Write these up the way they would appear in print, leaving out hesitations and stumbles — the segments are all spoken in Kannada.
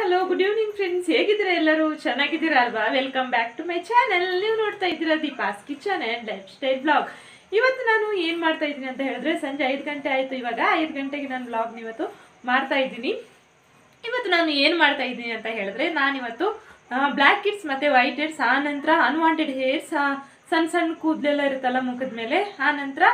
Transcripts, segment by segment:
ಹಲೋ ಗುಡ್ ಈವ್ನಿಂಗ್ ಫ್ರೆಂಡ್ಸ್, ಹೇಗಿದ್ದೀರಾ? ಎಲ್ಲರೂ ಚೆನ್ನಾಗಿದ್ದೀರಾ ಅಲ್ವಾ? Welcome back to my channel. ನೀವು ನೋಡ್ತಾ ಇದ್ದೀರಾ Deepa's kitchen and life style blog. ಇವತ್ತು ನಾನು ಏನು ಮಾಡ್ತಾ ಇದ್ದೀನಿ ಅಂತ ಹೇಳಿದ್ರೆ, ಸಂಜೆ 5 ಗಂಟೆ ಆಯಿತು. ಇವಾಗ 5 ಗಂಟೆಗೆ ನಾನು ಬ್ಲಾಗ್ನ ಇವತ್ತು ಮಾಡ್ತಾ ಇದ್ದೀನಿ. ಇವತ್ತು ನಾನು ಏನು ಮಾಡ್ತಾ ಇದ್ದೀನಿ ಅಂತ ಹೇಳಿದ್ರೆ, ನಾನಿವತ್ತು ಬ್ಲ್ಯಾಕ್ ಹೆಡ್ಸ್ ಮತ್ತು ವೈಟ್ ಹೆಡ್ಸ್, ಆ ನಂತರ ಅನ್ವಾಂಟೆಡ್ ಹೇರ್ಸ್, ಸಣ್ಣ ಸಣ್ಣ ಕೂದಲೆಲ್ಲ ಇರುತ್ತಲ್ಲ ಮುಖದ ಮೇಲೆ, ಆ ನಂತರ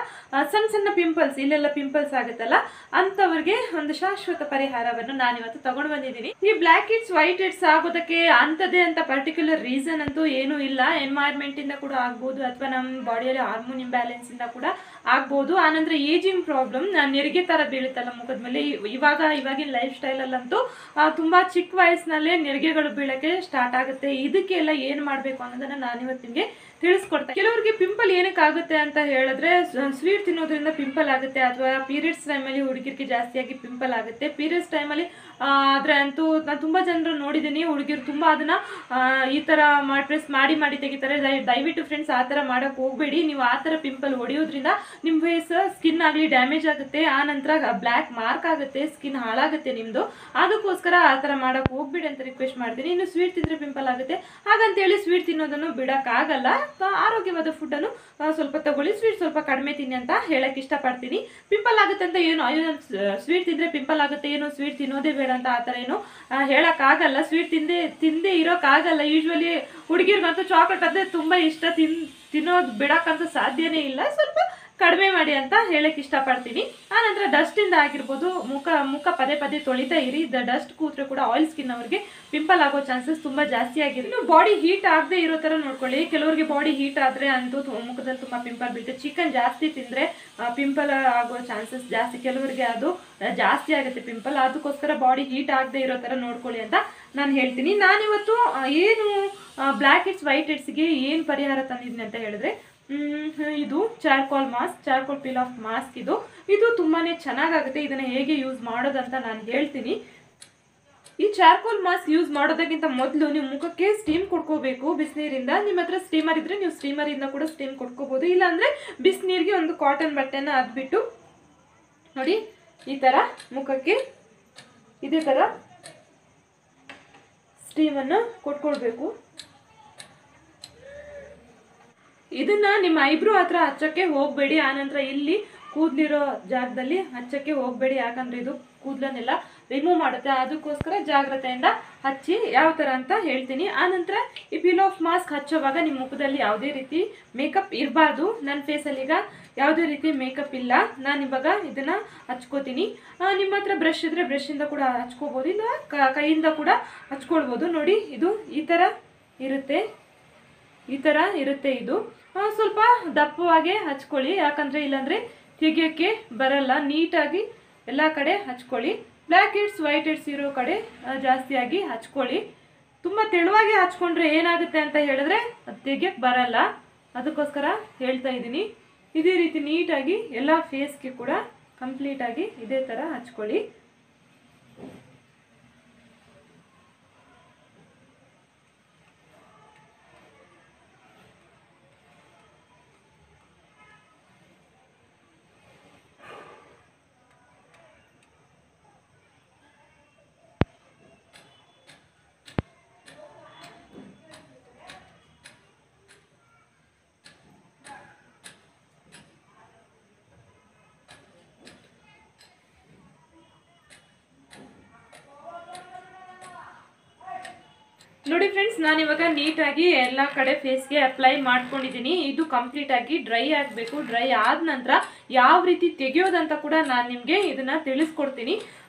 ಸಣ್ಣ ಸಣ್ಣ ಪಿಂಪಲ್ಸ್, ಇಲ್ಲೆಲ್ಲ ಪಿಂಪಲ್ಸ್ ಆಗುತ್ತಲ್ಲ, ಅಂಥವ್ರಿಗೆ ಒಂದು ಶಾಶ್ವತ ಪರಿಹಾರವನ್ನು ನಾನಿವತ್ತು ತಗೊಂಡು ಬಂದಿದ್ದೀನಿ. ಈ ಬ್ಲ್ಯಾಕ್ ಹೆಡ್ಸ್ ವೈಟ್ ಹೆಡ್ಸ್ ಆಗೋದಕ್ಕೆ ಅಂಥದ್ದೇ ಅಂತ ಪರ್ಟಿಕ್ಯುಲರ್ ರೀಸನ್ ಅಂತೂ ಏನೂ ಇಲ್ಲ. ಎನ್ವೈರ್ಮೆಂಟ್ ಇಂದ ಕೂಡ ಆಗ್ಬೋದು, ಅಥವಾ ನಮ್ಮ ಬಾಡಿಯಲ್ಲಿ ಹಾರ್ಮೋನ್ ಇಂಬ್ಯಾಲೆನ್ಸ್ ಇಂದ ಕೂಡ ಆಗ್ಬೋದು. ಆನಂತರ ಏಜಿಂಗ್ ಪ್ರಾಬ್ಲಮ್, ನೆರಿಗೆ ತರ ಬೀಳುತ್ತಲ್ಲ ಮುಖದ ಮೇಲೆ, ಇವಾಗಿನ ಲೈಫ್ ಸ್ಟೈಲಲ್ಲಂತೂ ತುಂಬಾ ಚಿಕ್ಕ ವಯಸ್ಸಿನಲ್ಲೇ ನೆರಿಗೆಗಳು ಬೀಳಕ್ಕೆ ಸ್ಟಾರ್ಟ್ ಆಗುತ್ತೆ. ಇದಕ್ಕೆಲ್ಲ ಏನು ಮಾಡಬೇಕು ಅನ್ನೋದನ್ನ ನಾನಿವತ್ತು ನಿಮಗೆ ತಿಳಿಸ್ಕೊಡ್ತೇನೆ. ಕೆಲವರಿಗೆ ಪಿಂಪಲ್ ಏನಕ್ಕೆ ಆಗುತ್ತೆ ಅಂತ ಹೇಳಿದ್ರೆ, ಸ್ವೀಟ್ ತಿನ್ನೋದ್ರಿಂದ ಪಿಂಪಲ್ ಆಗುತ್ತೆ, ಅಥವಾ ಪೀರಿಯಡ್ಸ್ ಟೈಮಲ್ಲಿ ಹುಡುಗಿರಿಗೆ ಜಾಸ್ತಿಯಾಗಿ ಪಿಂಪಲ್ ಆಗುತ್ತೆ. ಪೀರಿಯಡ್ಸ್ ಟೈಮಲ್ಲಿ ಆದರೆ ಅಂತೂ ನಾನು ತುಂಬ ಜನರು ನೋಡಿದ್ದೀನಿ, ಹುಡುಗಿರು ತುಂಬ ಅದನ್ನು ಈ ಥರ ಪ್ರೆಸ್ ಮಾಡಿ ತೆಗಿತಾರೆ. ದಯವಿಟ್ಟು ಫ್ರೆಂಡ್ಸ್ ಆ ಥರ ಮಾಡೋಕ್ಕೆ ಹೋಗಬೇಡಿ. ನೀವು ಆ ಥರ ಪಿಂಪಲ್ ಹೊಡೆಯೋದ್ರಿಂದ ನಿಮ್ಮ ಫೇಸ್ ಸ್ಕಿನ್ ಆಗಲಿ ಡ್ಯಾಮೇಜ್ ಆಗುತ್ತೆ, ಆ ನಂತರ ಬ್ಲ್ಯಾಕ್ ಮಾರ್ಕ್ ಆಗುತ್ತೆ, ಸ್ಕಿನ್ ಹಾಳಾಗುತ್ತೆ ನಿಮ್ಮದು. ಅದಕ್ಕೋಸ್ಕರ ಆ ಥರ ಮಾಡೋಕ್ಕೆ ಹೋಗ್ಬೇಡಿ ಅಂತ ರಿಕ್ವೆಸ್ಟ್ ಮಾಡ್ತೀನಿ. ಇನ್ನು ಸ್ವೀಟ್ ತಿಂದರೆ ಪಿಂಪಲ್ ಆಗುತ್ತೆ ಹಾಗಂತೇಳಿ ಸ್ವೀಟ್ ತಿನ್ನೋದನ್ನು ಬಿಡೋಕ್ಕಾಗಲ್ಲ. ಆರೋಗ್ಯವಾದ ಫುಡ್ಡನ್ನು ಸ್ವಲ್ಪ ತಗೊಳ್ಳಿ, ಸ್ವೀಟ್ ಸ್ವಲ್ಪ ಕಡಿಮೆ ತಿನ್ನಿ ಅಂತ ಹೇಳಕ್ಕೆ ಇಷ್ಟಪಡ್ತೀನಿ. ಪಿಂಪಲ್ ಆಗುತ್ತೆ ಅಂತ ಏನು, ಅಯ್ಯೋ ಸ್ವೀಟ್ ತಿಂದರೆ ಪಿಂಪಲ್ ಆಗುತ್ತೆ, ಏನು ಸ್ವೀಟ್ ತಿನ್ನೋದೇ ಬೇಡ ಅಂತ ಆ ಥರ ಏನು ಹೇಳೋಕ್ಕಾಗಲ್ಲ. ಸ್ವೀಟ್ ತಿಂದೇ ಇರೋಕ್ಕಾಗಲ್ಲ. ಯೂಶ್ವಲಿ ಹುಡುಗಿರ್ಗಂತೂ ಚಾಕ್ಲೇಟ್ ಅಂದರೆ ತುಂಬ ಇಷ್ಟ, ತಿನ್ನೋದು ಬಿಡೋಕ್ಕಂತೂ ಸಾಧ್ಯನೇ ಇಲ್ಲ. ಸ್ವಲ್ಪ ಕಡಿಮೆ ಮಾಡಿ ಅಂತ ಹೇಳಕ್ಕೆ ಇಷ್ಟಪಡ್ತೀನಿ. ಆನಂತರ ಡಸ್ಟಿಂದ ಆಗಿರ್ಬೋದು, ಮುಖ ಪದೇ ತೊಳಿತಾ ಇರಿ. ಡಸ್ಟ್ ಕೂತ್ರೆ ಕೂಡ ಆಯಿಲ್ ಸ್ಕಿನ್ ಅವ್ರಿಗೆ ಪಿಂಪಲ್ ಆಗೋ ಚಾನ್ಸಸ್ ತುಂಬ ಜಾಸ್ತಿ ಆಗಿದೆ. ಇನ್ನು ಬಾಡಿ ಹೀಟ್ ಆಗದೆ ಇರೋ ಥರ ನೋಡ್ಕೊಳ್ಳಿ. ಕೆಲವರಿಗೆ ಬಾಡಿ ಹೀಟ್ ಆದರೆ ಅಂತೂ ಮುಖದಲ್ಲಿ ತುಂಬ ಪಿಂಪಲ್ ಬೀಳುತ್ತೆ. ಚಿಕನ್ ಜಾಸ್ತಿ ತಿಂದರೆ ಪಿಂಪಲ್ ಆಗೋ ಚಾನ್ಸಸ್ ಜಾಸ್ತಿ, ಕೆಲವರಿಗೆ ಅದು ಜಾಸ್ತಿ ಆಗುತ್ತೆ ಪಿಂಪಲ್. ಅದಕ್ಕೋಸ್ಕರ ಬಾಡಿ ಹೀಟ್ ಆಗದೆ ಇರೋ ಥರ ನೋಡ್ಕೊಳ್ಳಿ ಅಂತ ನಾನು ಹೇಳ್ತೀನಿ. ನಾನಿವತ್ತು ಏನು ಬ್ಲ್ಯಾಕ್ ಹೆಡ್ಸ್ ವೈಟ್ ಹೆಡ್ಸ್ಗೆ ಏನು ಪರಿಹಾರ ತಂದಿದ್ದೀನಿ ಅಂತ ಹೇಳಿದ್ರೆ, ಇದು ಚಾರ್ಕೋಲ್ ಪೀಲ್ ಆಫ್ ಮಾಸ್ಕ್. ಇದು ತುಂಬಾ ಚೆನ್ನಾಗಾಗುತ್ತೆ. ಇದನ್ನು ಹೇಗೆ ಯೂಸ್ ಮಾಡೋದಂತ ನಾನು ಹೇಳ್ತೀನಿ. ಈ ಚಾರ್ಕೋಲ್ ಮಾಸ್ಕ್ ಯೂಸ್ ಮಾಡೋದಕ್ಕಿಂತ ಮೊದಲು ನೀವು ಮುಖಕ್ಕೆ ಸ್ಟೀಮ್ ಕೊಡ್ಕೋಬೇಕು ಬಿಸಿನೀರಿಂದ. ನಿಮ್ಮ ಹತ್ರ ಸ್ಟೀಮರ್ ಇದ್ರೆ ನೀವು ಸ್ಟೀಮರಿಂದ ಕೂಡ ಸ್ಟೀಮ್ ಕೊಡ್ಕೋಬಹುದು. ಇಲ್ಲಾಂದರೆ ಬಿಸಿನೀರಿಗೆ ಒಂದು ಕಾಟನ್ ಬಟ್ಟೆನ ಅದ್ಬಿಟ್ಟು ನೋಡಿ, ಈ ಥರ ಮುಖಕ್ಕೆ ಇದೇ ಥರ ಸ್ಟೀಮನ್ನು ಕೊಟ್ಕೊಳ್ಬೇಕು. ಇದನ್ನ ನಿಮ್ಮ ಐಬ್ರೋ ಹತ್ರ ಹಚ್ಚಕ್ಕೆ ಹೋಗಬೇಡಿ. ಆನಂತರ ಇಲ್ಲಿ ಕೂದಲಿರೋ ಜಾಗದಲ್ಲಿ ಹಚ್ಚಕ್ಕೆ ಹೋಗಬೇಡಿ, ಯಾಕಂದ್ರೆ ಇದು ಕೂದಲನ್ನೆಲ್ಲ ರಿಮೂವ್ ಮಾಡುತ್ತೆ. ಅದಕ್ಕೋಸ್ಕರ ಜಾಗ್ರತೆಯಿಂದ ಹಚ್ಚಿ. ಯಾವ ಥರ ಅಂತ ಹೇಳ್ತೀನಿ. ಆನಂತರ ಈ ಪೀಲ್ ಆಫ್ ಮಾಸ್ಕ್ ಹಚ್ಚೋವಾಗ ನಿಮ್ಮ ಮುಖದಲ್ಲಿ ಯಾವುದೇ ರೀತಿ ಮೇಕಪ್ ಇರಬಾರ್ದು. ನನ್ನ ಫೇಸಲ್ಲಿ ಈಗ ಯಾವುದೇ ರೀತಿ ಮೇಕಪ್ ಇಲ್ಲ. ನಾನು ಇವಾಗ ಇದನ್ನು ಹಚ್ಕೋತೀನಿ. ನಿಮ್ಮ ಹತ್ರ ಬ್ರಷ್ ಇದ್ದರೆ ಬ್ರಷಿಂದ ಕೂಡ ಹಚ್ಕೋಬೋದು, ಇಲ್ಲ ಕೈಯಿಂದ ಕೂಡ ಹಚ್ಕೊಳ್ಬೋದು. ನೋಡಿ, ಇದು ಈ ಥರ ಇರುತ್ತೆ. ಇದು ಸ್ವಲ್ಪ ದಪ್ಪವಾಗಿ ಹಚ್ಕೊಳ್ಳಿ, ಯಾಕಂದರೆ ಇಲ್ಲಾಂದರೆ ತೆಗಿಯೋಕ್ಕೆ ಬರಲ್ಲ. ನೀಟಾಗಿ ಎಲ್ಲ ಕಡೆ ಹಚ್ಕೊಳ್ಳಿ. ಬ್ಲ್ಯಾಕ್ ಹೆಡ್ಸ್ ವೈಟ್ ಹೆಡ್ಸ್ ಇರೋ ಕಡೆ ಜಾಸ್ತಿಯಾಗಿ ಹಚ್ಕೊಳ್ಳಿ. ತುಂಬ ತೆಳುವಾಗಿ ಹಚ್ಕೊಂಡ್ರೆ ಏನಾಗುತ್ತೆ ಅಂತ ಹೇಳಿದ್ರೆ ಅದು ತೆಗಿಯೋಕ್ಕೆ ಬರಲ್ಲ. ಅದಕ್ಕೋಸ್ಕರ ಹೇಳ್ತಾ ಇದ್ದೀನಿ. ಇದೇ ರೀತಿ ನೀಟಾಗಿ ಎಲ್ಲ ಫೇಸ್ಗೆ ಕೂಡ ಕಂಪ್ಲೀಟಾಗಿ ಇದೇ ಥರ ಹಚ್ಕೊಳ್ಳಿ. ನೋಡಿ ಫ್ರೆಂಡ್ಸ್, ನಾನಿವಾಗ ನೀಟಾಗಿ ಎಲ್ಲ ಕಡೆ ಫೇಸ್ಗೆ ಅಪ್ಲೈ ಮಾಡ್ಕೊಂಡಿದ್ದೀನಿ. ಇದು ಕಂಪ್ಲೀಟಾಗಿ ಡ್ರೈ ಆಗಬೇಕು. ಡ್ರೈ ಆದ ನಂತರ ಯಾವ ರೀತಿ ತೆಗೆಯೋದಂತ ಕೂಡ ನಾನು ನಿಮಗೆ ಇದನ್ನು ತಿಳಿಸ್ಕೊಡ್ತೀನಿ.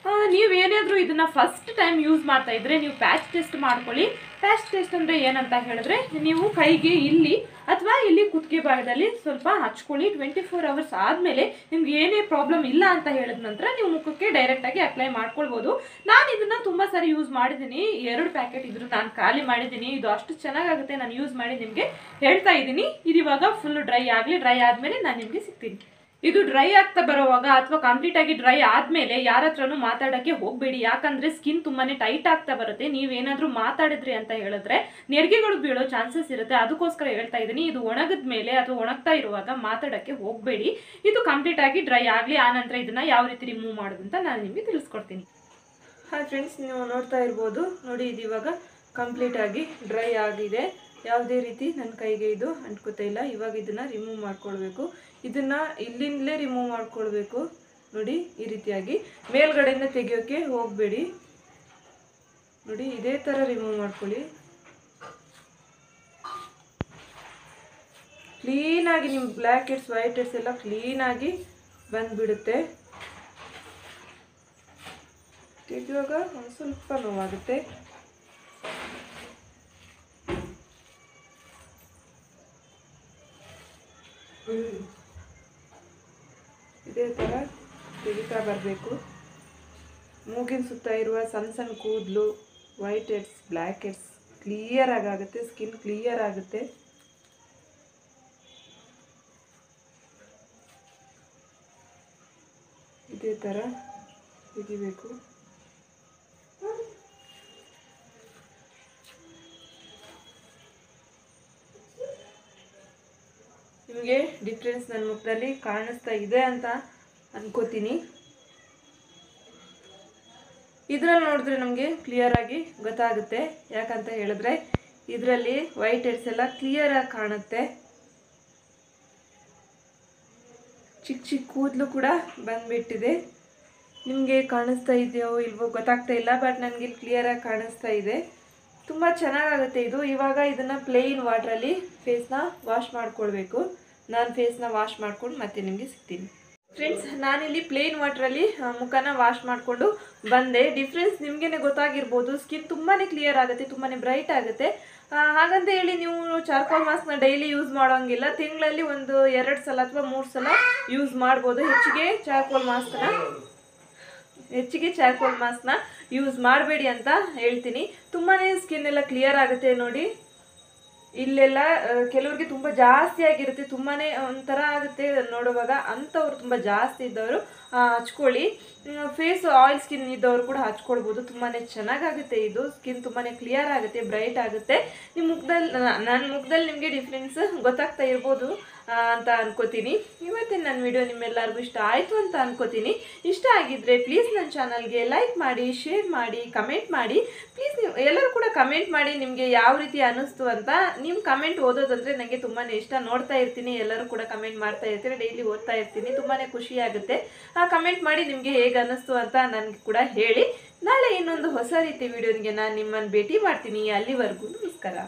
ನೀವೇನಾದರೂ ಇದನ್ನು ಫಸ್ಟ್ ಟೈಮ್ ಯೂಸ್ ಮಾಡ್ತಾ ಇದ್ರೆ ನೀವು ಪ್ಯಾಚ್ ಟೆಸ್ಟ್ ಮಾಡ್ಕೊಳ್ಳಿ. ಪ್ಯಾಚ್ ಟೆಸ್ಟ್ ಅಂದರೆ ಏನಂತ ಹೇಳಿದ್ರೆ, ನೀವು ಕೈಗೆ ಇಲ್ಲಿ ಅಥವಾ ಇಲ್ಲಿ ಕುತ್ತಿಗೆ ಭಾಗದಲ್ಲಿ ಸ್ವಲ್ಪ ಹಚ್ಕೊಳ್ಳಿ. 24 ಅವರ್ಸ್ ಆದಮೇಲೆ ನಿಮ್ಗೆ ಏನೇ ಪ್ರಾಬ್ಲಮ್ ಇಲ್ಲ ಅಂತ ಹೇಳಿದ ನಂತರ ನೀವು ಮುಖಕ್ಕೆ ಡೈರೆಕ್ಟಾಗಿ ಅಪ್ಲೈ ಮಾಡ್ಕೊಳ್ಬೋದು. ನಾನು ಇದನ್ನು ತುಂಬ ಸಾರಿ ಯೂಸ್ ಮಾಡಿದ್ದೀನಿ. 2 ಪ್ಯಾಕೆಟ್ ಇದ್ರು ನಾನು ಖಾಲಿ ಮಾಡಿದ್ದೀನಿ. ಇದು ಅಷ್ಟು ಚೆನ್ನಾಗಾಗುತ್ತೆ, ನಾನು ಯೂಸ್ ಮಾಡಿ ನಿಮಗೆ ಹೇಳ್ತಾ ಇದ್ದೀನಿ. ಇದು ಇವಾಗ ಫುಲ್ ಡ್ರೈ ಆಗಲಿ. ಡ್ರೈ ಆದಮೇಲೆ ನಾನು ನಿಮಗೆ ಸಿಗ್ತೀನಿ. ಇದು ಡ್ರೈ ಆಗ್ತಾ ಬರೋವಾಗ ಅಥವಾ ಕಂಪ್ಲೀಟ್ ಆಗಿ ಡ್ರೈ ಆದಮೇಲೆ ಯಾರ ಹತ್ರನೂ ಮಾತಾಡೋಕ್ಕೆ ಹೋಗಬೇಡಿ, ಯಾಕಂದರೆ ಸ್ಕಿನ್ ತುಂಬಾ ಟೈಟ್ ಆಗ್ತಾ ಬರುತ್ತೆ. ನೀವೇನಾದರೂ ಮಾತಾಡಿದ್ರಿ ಅಂತ ಹೇಳಿದ್ರೆ ನೆರಿಗೆಗಳು ಬೀಳೋ ಚಾನ್ಸಸ್ ಇರುತ್ತೆ. ಅದಕ್ಕೋಸ್ಕರ ಹೇಳ್ತಾ ಇದ್ದೀನಿ. ಇದು ಒಣಗಿದ ಮೇಲೆ ಅಥವಾ ಒಣಗ್ತಾ ಇರುವಾಗ ಮಾತಾಡೋಕ್ಕೆ ಹೋಗಬೇಡಿ. ಇದು ಕಂಪ್ಲೀಟ್ ಆಗಿ ಡ್ರೈ ಆಗಲಿ. ಆನಂತರ ಇದನ್ನು ಯಾವ ರೀತಿ ರಿಮೂವ್ ಮಾಡೋದು ಅಂತ ನಾನು ನಿಮಗೆ ತಿಳಿಸ್ಕೊಡ್ತೀನಿ. ಹಾಯ್ ಫ್ರೆಂಡ್ಸ್, ನೀವು ನೋಡ್ತಾ ಇರ್ಬೋದು ನೋಡಿ, ಇದು ಇವಾಗ ಕಂಪ್ಲೀಟ್ ಆಗಿ ಡ್ರೈ ಆಗಿದೆ. ಯಾವುದೇ ರೀತಿ ನನ್ನ ಕೈಗೆ ಇದು ಅಂಟ್ಕೋತಾ ಇಲ್ಲ. ಇವಾಗ ಇದನ್ನು ರಿಮೂವ್ ಮಾಡ್ಕೊಳ್ಬೇಕು. ಇದನ್ನು ಇಲ್ಲಿಂದಲೇ ರಿಮೂವ್ ಮಾಡ್ಕೊಳ್ಬೇಕು. ನೋಡಿ, ಈ ರೀತಿಯಾಗಿ ಮೇಲ್ಗಡೆಯಿಂದ ತೆಗಿಯೋಕ್ಕೆ ಹೋಗಬೇಡಿ. ನೋಡಿ, ಇದೇ ಥರ ರಿಮೂವ್ ಮಾಡ್ಕೊಳ್ಳಿ. ಕ್ಲೀನಾಗಿ ನಿಮ್ಮ ಬ್ಲ್ಯಾಕ್ ಹೆಡ್ಸ್ ವೈಟ್ ಹೆಡ್ಸ್ ಎಲ್ಲ ಕ್ಲೀನಾಗಿ ಬಂದುಬಿಡುತ್ತೆ. ತೆಗೆಯುವಾಗ ಒಂದು ಸ್ವಲ್ಪ ನೋವಾಗುತ್ತೆ. ಇದೇ ಥರ ತೆಗಿತಾ ಬರಬೇಕು. ಮೂಗಿನ ಸುತ್ತ ಇರುವ ಸಣ್ಣ ಸಣ್ಣ ಕೂದಲು, white heads, black heads clear ಆಗುತ್ತೆ. ಸ್ಕಿನ್ ಕ್ಲಿಯರ್ ಆಗುತ್ತೆ. ಇದೇ ಥರ ತೆಗಿಬೇಕು. ನಿಮಗೆ ಡಿಫ್ರೆನ್ಸ್ ನನ್ನ ಮುಖದಲ್ಲಿ ಕಾಣಿಸ್ತಾ ಇದೆ ಅಂತ ಅನ್ಕೋತೀನಿ. ಇದರಲ್ಲಿ ನೋಡಿದ್ರೆ ನಮಗೆ ಕ್ಲಿಯರ್ ಆಗಿ ಗೊತ್ತಾಗುತ್ತೆ. ಯಾಕಂತ ಹೇಳಿದ್ರೆ ಇದರಲ್ಲಿ ವೈಟ್ ಹೆಡ್ಸ್ ಎಲ್ಲ ಕ್ಲಿಯರ್ ಆಗಿ ಕಾಣುತ್ತೆ. ಚಿಕ್ಕ ಚಿಕ್ಕ ಕೂದಲು ಕೂಡ ಬಂದ್ಬಿಟ್ಟಿದೆ. ನಿಮಗೆ ಕಾಣಿಸ್ತಾ ಇದೆಯೋ ಇಲ್ವೋ ಗೊತ್ತಾಗ್ತಾ ಇಲ್ಲ, ಬಟ್ ನನಗೆ ಕ್ಲಿಯರಾಗಿ ಕಾಣಿಸ್ತಾ ಇದೆ. ತುಂಬ ಚೆನ್ನಾಗಾಗುತ್ತೆ ಇದು. ಇವಾಗ ಇದನ್ನು ಪ್ಲೇನ್ ವಾಟ್ರಲ್ಲಿ ಫೇಸ್ನ ವಾಶ್ ಮಾಡ್ಕೊಳ್ಬೇಕು. ನಾನು ಫೇಸ್ನ ವಾಶ್ ಮಾಡ್ಕೊಂಡು ಮತ್ತೆ ನಿಮಗೆ ಸಿಗ್ತೀನಿ. ಫ್ರೆಂಡ್ಸ್, ನಾನಿಲ್ಲಿ ಪ್ಲೇನ್ ವಾಟ್ರಲ್ಲಿ ಮುಖನ ವಾಶ್ ಮಾಡಿಕೊಂಡು ಬಂದೆ. ಡಿಫ್ರೆನ್ಸ್ ನಿಮಗೇ ಗೊತ್ತಾಗಿರ್ಬೋದು. ಸ್ಕಿನ್ ತುಂಬಾ ಕ್ಲಿಯರ್ ಆಗುತ್ತೆ, ತುಂಬಾ ಬ್ರೈಟ್ ಆಗುತ್ತೆ. ಹಾಗಂತ ಹೇಳಿ ನೀವು ಚಾರ್ಕೋಲ್ ಮಾಸ್ಕ್ನ ಡೈಲಿ ಯೂಸ್ ಮಾಡೋಂಗಿಲ್ಲ. ತಿಂಗಳಲ್ಲಿ ಒಂದು 2 ಸಲ ಅಥವಾ 3 ಸಲ ಯೂಸ್ ಮಾಡ್ಬೋದು. ಹೆಚ್ಚಿಗೆ ಚಾರ್ಕೋಲ್ ಮಾಸ್ಕ್ನ ಯೂಸ್ ಮಾಡಬೇಡಿ ಅಂತ ಹೇಳ್ತೀನಿ. ತುಂಬಾ ಸ್ಕಿನ್ ಎಲ್ಲ ಕ್ಲಿಯರ್ ಆಗುತ್ತೆ. ನೋಡಿ, ಇಲ್ಲೆಲ್ಲ ಕೆಲವ್ರಿಗೆ ತುಂಬ ಜಾಸ್ತಿ ಆಗಿರುತ್ತೆ, ತುಂಬಾ ಒಂಥರ ಆಗುತ್ತೆ ನೋಡುವಾಗ. ಅಂಥವ್ರು ತುಂಬ ಜಾಸ್ತಿ ಇದ್ದವರು ಹಚ್ಕೊಳ್ಳಿ. ಫೇಸ್ ಆಯಿಲ್ ಸ್ಕಿನ್ ಇದ್ದವರು ಕೂಡ ಹಚ್ಕೊಳ್ಬೋದು. ತುಂಬಾ ಚೆನ್ನಾಗಾಗುತ್ತೆ ಇದು. ಸ್ಕಿನ್ ತುಂಬಾ ಕ್ಲಿಯರ್ ಆಗುತ್ತೆ, ಬ್ರೈಟ್ ಆಗುತ್ತೆ. ನಿಮ್ಮ ಮುಖದಲ್ಲಿ, ನನ್ನ ಮುಖದಲ್ಲಿ ನಿಮಗೆ ಡಿಫ್ರೆನ್ಸ್ ಗೊತ್ತಾಗ್ತಾ ಇರ್ಬೋದು ಅಂತ ಅನ್ಕೋತೀನಿ. ಇವತ್ತಿನ ನನ್ನ ವಿಡಿಯೋ ನಿಮ್ಮೆಲ್ಲರಿಗೂ ಇಷ್ಟ ಆಯಿತು ಅಂತ ಅನ್ಕೋತೀನಿ. ಇಷ್ಟ ಆಗಿದ್ದರೆ ಪ್ಲೀಸ್ ನನ್ನ ಚಾನಲ್ಗೆ ಲೈಕ್ ಮಾಡಿ, ಶೇರ್ ಮಾಡಿ, ಕಮೆಂಟ್ ಮಾಡಿ. ಪ್ಲೀಸ್ ನೀವು ಎಲ್ಲರೂ ಕೂಡ ಕಮೆಂಟ್ ಮಾಡಿ ನಿಮಗೆ ಯಾವ ರೀತಿ ಅನ್ನಿಸ್ತು ಅಂತ. ನಿಮ್ಮ ಕಮೆಂಟ್ ಓದೋದಂದರೆ ನನಗೆ ತುಂಬಾ ಇಷ್ಟ. ನೋಡ್ತಾ ಇರ್ತೀನಿ, ಎಲ್ಲರೂ ಕೂಡ ಕಮೆಂಟ್ ಮಾಡ್ತಾ ಇರ್ತೀನಿ, ಡೈಲಿ ಓದ್ತಾ ಇರ್ತೀನಿ. ತುಂಬಾ ಖುಷಿ ಆಗುತ್ತೆ. ಕಮೆಂಟ್ ಮಾಡಿ ನಿಮಗೆ ಹೇಗೆ ಅನ್ನಿಸ್ತು ಅಂತ ನನಗೆ ಕೂಡ ಹೇಳಿ. ನಾಳೆ ಇನ್ನೊಂದು ಹೊಸ ರೀತಿ ವಿಡಿಯೋನಿಗೆ ನಾನು ನಿಮ್ಮನ್ನು ಭೇಟಿ ಮಾಡ್ತೀನಿ. ಅಲ್ಲಿವರೆಗೂ ನಮಸ್ಕಾರ.